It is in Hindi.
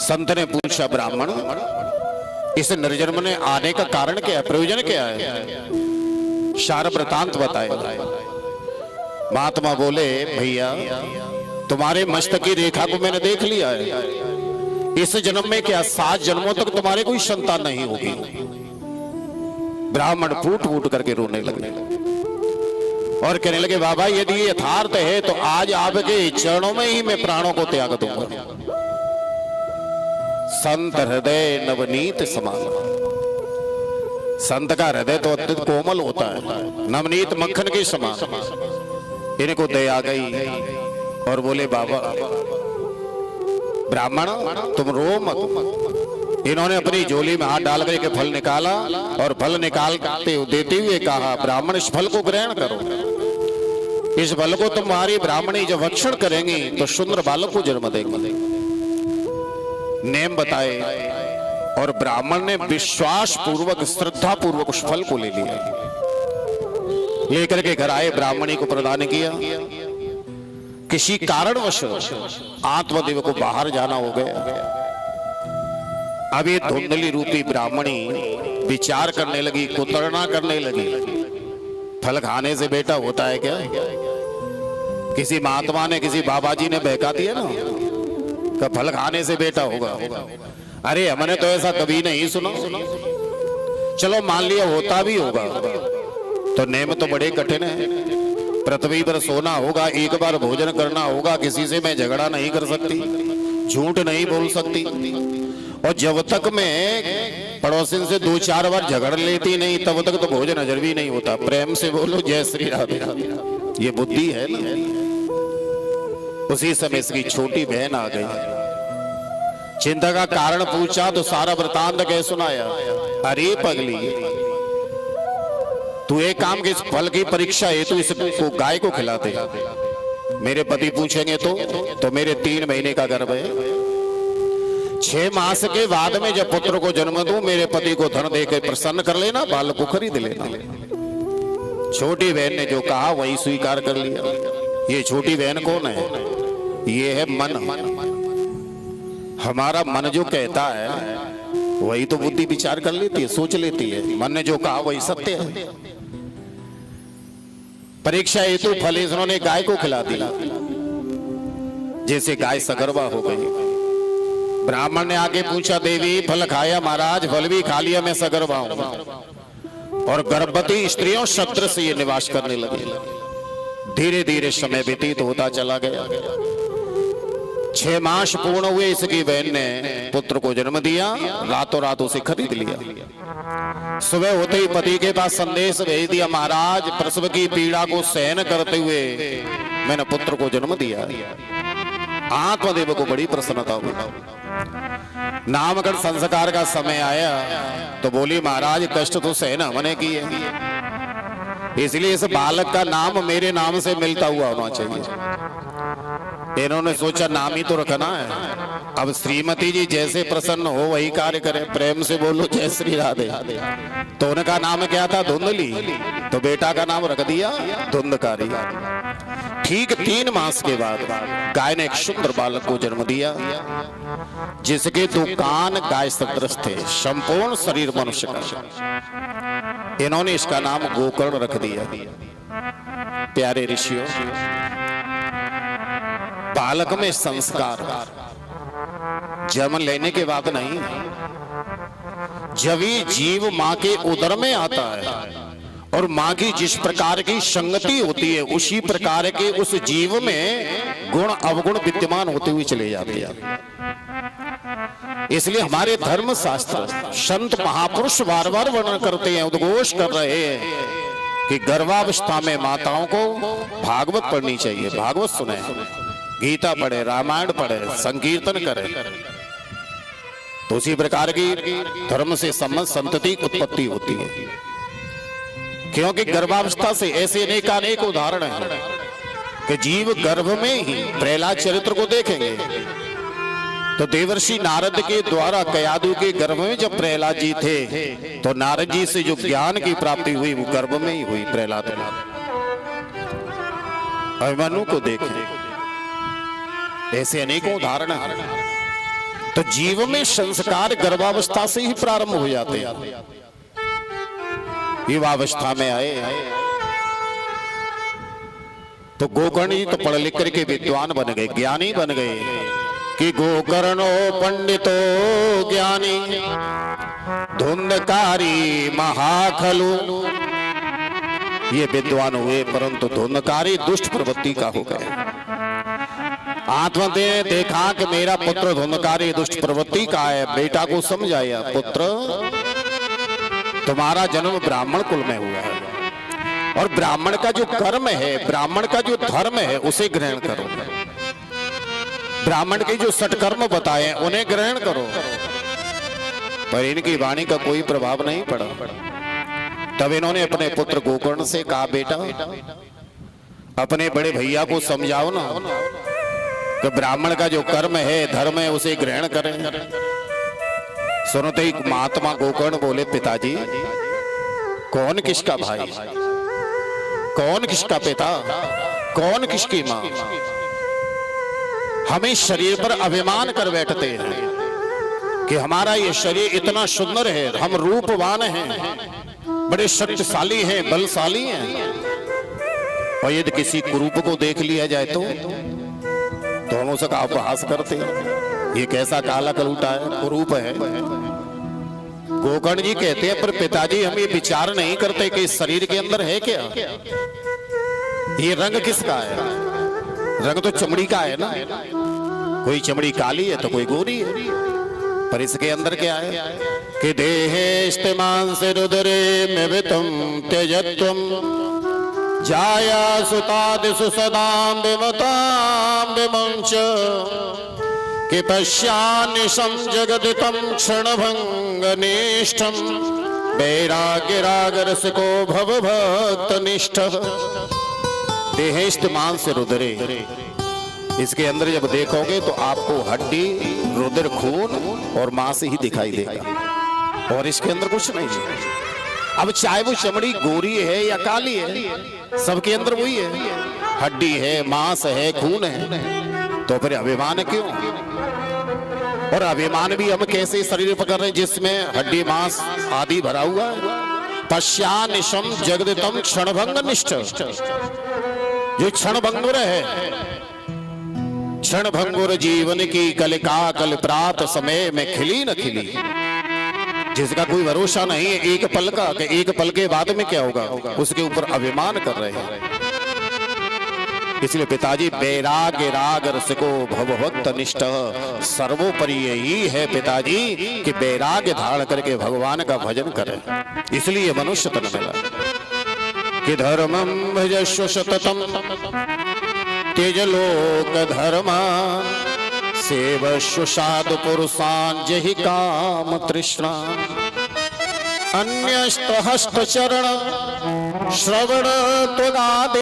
संत ने पूछा, ब्राह्मण इस निर्जन्म ने आने का कारण क्या है, प्रयोजन क्या है? सारा वृतांत बताए। महात्मा बोले, भैया तुम्हारे मस्तक की रेखा को मैंने देख लिया है। इस जन्म में क्या 7 जन्मों तक तुम्हारे कोई संतान नहीं होगी। ब्राह्मण फूट फूट करके रोने लगे और कहने लगे, बाबा यदि ये यथार्थ है तो आज आपके चरणों में ही मैं प्राणों को त्याग दूंगा। संत हृदय नवनीत समान। संत का हृदय तो अत्यंत कोमल होता है, नवनीत मक्खन के समान। इनको दया गई और बोले, बाबा ब्राह्मण तुम रो मत। इन्होंने अपनी झोली में हाथ डाल करके फल निकाला और फल निकालते देते हुए कहा, ब्राह्मण इस फल को ग्रहण करो। इस फल को तुम्हारी ब्राह्मणी जब भक्षण करेंगी तो सुंदर बालक को जन्म देंगे। नेम बताए और ब्राह्मण ने विश्वास पूर्वक श्रद्धा पूर्वक उस फल को ले लिया। लेकर के घर आए, ब्राह्मणी को प्रदान किया। किसी कारणवश आत्मदेव को बाहर जाना हो गया। अब ये धुंधली रूपी ब्राह्मणी विचार करने लगी, कुतरना करने लगी, फल खाने से बेटा होता है क्या? किसी महात्मा ने, किसी बाबा जी ने बहका दिया ना कि फल खाने से बेटा होगा। अरे हमने तो ऐसा कभी नहीं सुना। चलो मान लिया होता भी होगा तो नेम तो बड़े कठिन है। पृथ्वी पर सोना होगा, एक बार भोजन करना होगा, किसी से मैं झगड़ा नहीं कर सकती, झूठ नहीं बोल सकती। और जब तक मैं पड़ोसिन से 2-4 बार झगड़ लेती नहीं तब तक तो भोजन हजर भी नहीं होता। प्रेम से बोलो जय श्री राधे। ये बुद्धि है ना। उसी समय इसकी छोटी बहन आ गई। चिंता का कारण पूछा तो सारा वृतांत कह सुनाया। अरे पगली, तू एक काम के, इस फल की परीक्षा है, तू इसको गाय को खिलाते। मेरे पति पूछेंगे तो मेरे 3 महीने का गर्भ है। 6 मास के बाद में जब पुत्र को जन्म दूं, मेरे पति को धन देकर प्रसन्न कर लेना, बालक को खरीद लेना। छोटी बहन ने जो कहा वही स्वीकार कर लिया। ये छोटी बहन कौन है? ये है मन। हमारा मन जो कहता है वही तो बुद्धि विचार कर लेती है, सोच लेती है। मन ने जो कहा वही सत्य है। परीक्षा हेतु फल इन्होंने गाय को खिला दिया। जैसे गाय सगर्भा हो गई, ब्राह्मण ने आगे पूछा, देवी फल खाया? महाराज फल भी खा लिया, मैं सगर्भा हूं। और गर्भवती स्त्रियों शत्र से ये निवास करने लगे। धीरे धीरे समय व्यतीत होता चला गया। 6 मास पूर्ण हुए, इसकी बहन ने पुत्र को जन्म दिया। रातों रात उसे खरीद लिया। सुबह होते ही पति के पास संदेश भेज दिया, महाराज प्रसव की पीड़ा को सहन करते हुए मैंने पुत्र को जन्म दिया। आत्मदेव को बड़ी प्रसन्नता हुई। नामकरण संस्कार का समय आया तो बोली, महाराज कष्ट तो सहन हमने किए, इसलिए इस बालक का नाम मेरे नाम से मिलता हुआ होना चाहिए। इन्होंने सोचा नाम ही तो रखना है। अब श्रीमती जी जैसे प्रसन्न हो वही कार्य करें। प्रेम से बोलो जय श्री राधे। तो उनका नाम क्या था? धुंधली। तो बेटा का नाम रख दिया धुंधकारी। ठीक 3 मास के बाद गाय ने एक सुंदर बालक को जन्म दिया, जिसके 2 कान गाय सदृश थे, संपूर्ण शरीर मनुष्य का। इन्होंने इसका नाम गोकर्ण रख दिया। प्यारे ऋषियों, बालक में संस्कार जन्म लेने के बाद नहीं, जब ये जीव मां के उदर में आता है और मां की जिस प्रकार की संगति होती है उसी प्रकार के उस जीव में गुण अवगुण विद्यमान होते हुए चले जाते हैं। इसलिए हमारे धर्म शास्त्र संत महापुरुष बार बार वर्णन करते हैं, उद्घोष कर रहे हैं कि गर्भावस्था में माताओं को भागवत पढ़नी चाहिए। भागवत सुने, गीता पढ़े, रामायण पढ़े, संकीर्तन करें, तो उसी प्रकार की धर्म से संबंध संतति की उत्पत्ति होती है। क्योंकि गर्भावस्था से ऐसे अनेक उदाहरण हैं कि जीव गर्भ में ही प्रहलाद चरित्र को देखेंगे तो देवर्षि नारद के द्वारा कयादु के गर्भ में जब प्रहलाद जी थे तो नारद जी से जो ज्ञान की प्राप्ति हुई वो गर्भ में ही हुई प्रहलाद में। अभिमन्यु को देखें, ऐसे अनेकों उदाहरण हैं। तो जीव में संस्कार गर्भावस्था से ही प्रारंभ हो जाते हैं। युवावस्था में आए तो गोकर्ण जी तो पढ़ लिख करके विद्वान बन गए, ज्ञानी बन गए कि गोकर्णो पंडितो ज्ञानी धुंधकारी महाखलु। ये विद्वान हुए परंतु धुंधकारी दुष्ट प्रवृत्ति का हो गए। आत्मा ने देखा कि मेरा पुत्र धुंधकारी दुष्ट प्रवृत्ति का है, बेटा को समझाया, पुत्र तुम्हारा जन्म ब्राह्मण कुल में हुआ है और ब्राह्मण का जो कर्म है, ब्राह्मण का जो धर्म है उसे ग्रहण करो। ब्राह्मण के जो सत्कर्म बताए उन्हें ग्रहण करो। पर इनकी वाणी का कोई प्रभाव नहीं पड़ा। तब इन्होंने अपने पुत्र गोकर्ण से कहा, बेटा अपने बड़े भैया को समझाओ ना कि ब्राह्मण का जो कर्म है, धर्म है, उसे ग्रहण करें। सुनते ही महात्मा गोकर्ण बोले, पिताजी कौन किसका भाई, कौन किसका पिता, कौन किसकी मां। हम इस शरीर पर अभिमान कर बैठते हैं कि हमारा ये शरीर इतना सुंदर है, हम रूपवान हैं, बड़े शक्तिशाली हैं, बलशाली हैं। और यदि किसी कुरूप को देख लिया जाए तो हम उसका अपहास करते हैं, ये कैसा काला कलूटा है, कुरूप है। गोकर्ण जी कहते हैं, पर पिताजी हम ये विचार नहीं करते कि इस शरीर के अंदर है क्या, ये रंग किसका है। रंग तो चमड़ी का है ना, कोई चमड़ी काली है तो कोई गोरी है, पर इसके अंदर क्या है कि देहेस्तेमांस रुदरे में वितम त्यजत्वम जाया सुतादिषु सदां विमतां विमंच कि पश्यान्निशं जगदितं क्षणभंगनिष्ठं वैराग्यरागरसिको भवभक्तनिष्ठः। देहेस्तेमांस रुदरे, इसके अंदर जब देखोगे तो आपको हड्डी, रुधिर, खून और मांस ही दिखाई देगा और इसके अंदर कुछ नहीं है। अब चाहे वो चमड़ी गोरी है या काली है, सबके अंदर वही है, हड्डी है, मांस है, खून है। तो फिर अभिमान क्यों? और अभिमान भी हम कैसे शरीर पर कर रहे हैं जिसमें हड्डी, मांस आदि भरा हुआ है। पश्यानिशम जगदितम क्षणभंग निष्ठ, जो क्षणभंगुर है, क्षणभंगुर जीवन की कलिका कल प्रात समय में खिली न खिली, जिसका कोई भरोसा नहीं है एक पल का, कि एक पल के बाद में क्या होगा, उसके ऊपर अभिमान कर रहे हैं। इसलिए पिताजी वैराग्य राग रसिको भवभक्त निष्ठ, सर्वोपरि यही है पिताजी कि वैराग्य धारण करके भगवान का भजन करें। इसलिए मनुष्य तन मिला कि धर्मं भजस्व सततम त्यजलोक धर्मा सेवस्व साधु पुरुषान् जहि काम तृष्णा अन्यस्त हस्त चरण श्रवण त्वगादि